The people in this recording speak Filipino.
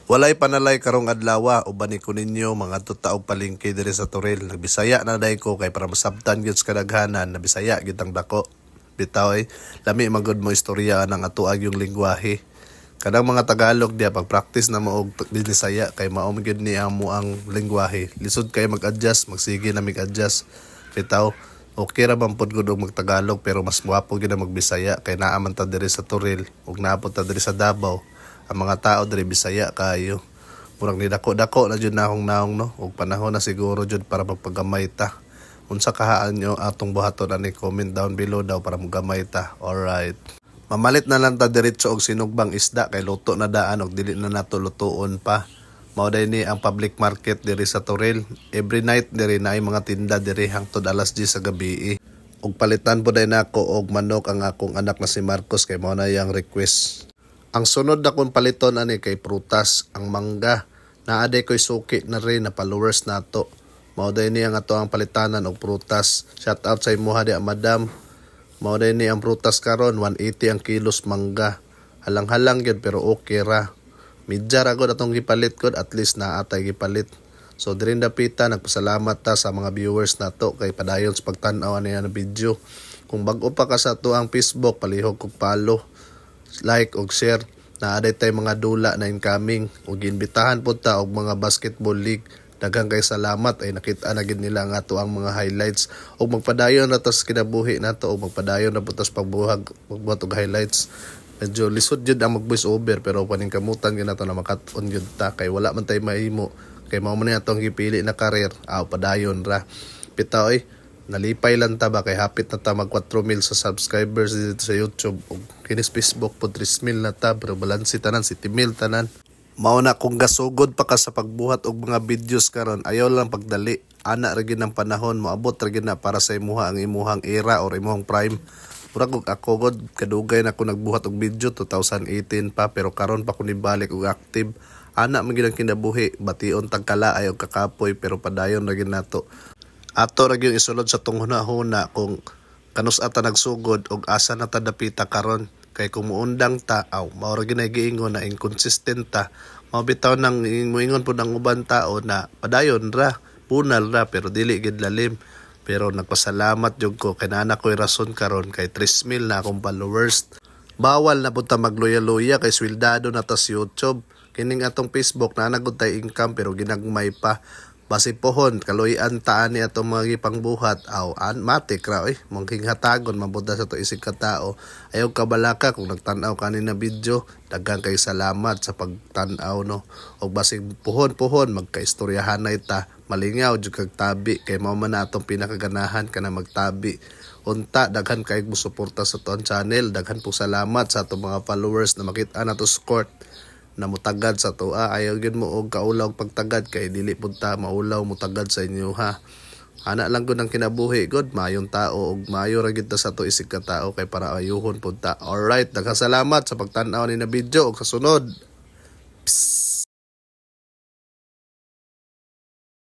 Walay panalay karong adlaw uban ko ninyo mga tutaog palengke diri sa Toril. Nagbisaya na day ko kay para masabtan gyud sa kadaghanan, nabisaya gyud ang dako. Bitaw lami magud mo istorya ng atuag yung lengguwahe. Kadang mga Tagalog diya pag-practice na mo og Bisaya kay mao gyud ni amo ang lengguwahe. Lisod kay mag-adjust, magsige na mig-adjust. Bitaw okay ra man pud gud og mag-Tagalog pero mas muapo gyud ang mag-Bisaya kay naa man ta diri sa Toril ug naapod ta diri sa Davao. Ang mga tao diri Bisaya kayo. Murag ni dako-dako na jud nahong naong no ug panahon na siguro jud para magpagamay ta. Unsa kahaan nyo atong buhaton ani comment down below daw para magamay ta. Alright. Mamalit na lang ta diretso og sinugbang isda kay luto na daan og dili na nato lutoon pa. Mao day ni ang public market diri sa Toril. Every night diri na ay mga tinda diri hangtod alas 10 sa gabi. Ug palitan po day nako og manok ang akong anak na si Marcos kay mao na yang request. Ang sunod na kong paliton ani kay prutas, ang mangga. Naaday ko'y suki na rin na followers nato. Mauday ni ang ato ang palitanan og prutas. Shout out sa imuha di madam. Mauday ni ang prutas karon 180 ang kilos mangga. Halang-halang yun pero okay ra. Midya ra gud atong gipalit gud at least naatay gipalit. So dirin dapita nagpasalamat ta sa mga viewers nato kay padayon sa pagtan-aw ani ang video. Kung bag-o pa ka sa ato ang Facebook, palihog kog follow, like og share. Naaday tay mga dula na incoming ug ginbitahan pud ta og mga basketball league. Daghang kay salamat ay nakita na gid nila nga ato ang mga highlights ug magpadayon na tas kinabuhi nato ug magpadayon na putas pagbuhag magbuhat og highlights. Medyo lisod jud ang mag voice over pero paning kamutan gyud nato na makat-on jud ta kay wala man tay mahimo kay mao man atong gipili na career padayon ra. Bitaw nalipay lang ta ba kay hapit na ta mag 4,000 sa subscribers dito sa YouTube ug kinis Facebook po 3,000 na ta pero balansi tanan 7,000 tanan. Mao na kung gasugod pa ka sa pagbuhat og mga videos karon ayaw lang pagdali. Ana ra gyud ang panahon moabot ra gyud na para sa imuha ang imuhang era or imuhang prime. Murag og ako gud kadugay na ko nagbuhat og video 2018 pa pero karon pa ko nibalik og active. Ana man gyud ang kinabuhi, bation tagkala ay og kakapoy pero padayon ra gyud nato. Ato ra gyud isulod sa tong hunahuna kung kanus ata nagsugod og asa na ta dapita karon kay kung muundang ta mao ra gyud giingon na inconsistent ta. Mao bitaw nang moingon pud ang uban tao na padayon ra, punal ra pero dili gid lalim. Pero nagpasalamat jud ko kay naa ko'y rason karon kay 3,000 na akong followers. Bawal na pud ta magloya-loya kay swildado na ta sa YouTube. Kining atong Facebook na nagud tay income pero ginagmay pa. Basi pohon kaloy-an taan ni atong mga gipangbuhat matik ra mangking hatagon mabuda sa to isig ka tao. Ayaw kabalaka kung nagtan-aw kanina video, daghang kay salamat sa pagtan-aw no. Og basig pohon magkaistoryahanay ta, malingaw jud kag tabi kay mao man atong pinakaganahan kana magtabi. Unta daghan kay mosuporta sa tuon channel, daghan po salamat sa atong mga followers na makita nato support na mutagad sa to ayaw gyud mo og kaulaw pagtagad kay dili pud ta maulaw mutagad sa inyo ha. Ana lang gud ang kinabuhi gud mayong tao ug maayo ra gid ta sa to isig ka tao kay para ayuhon pud ta. Alright, daghang salamat sa pagtan-aw ni na video ug sa sunod. Psst.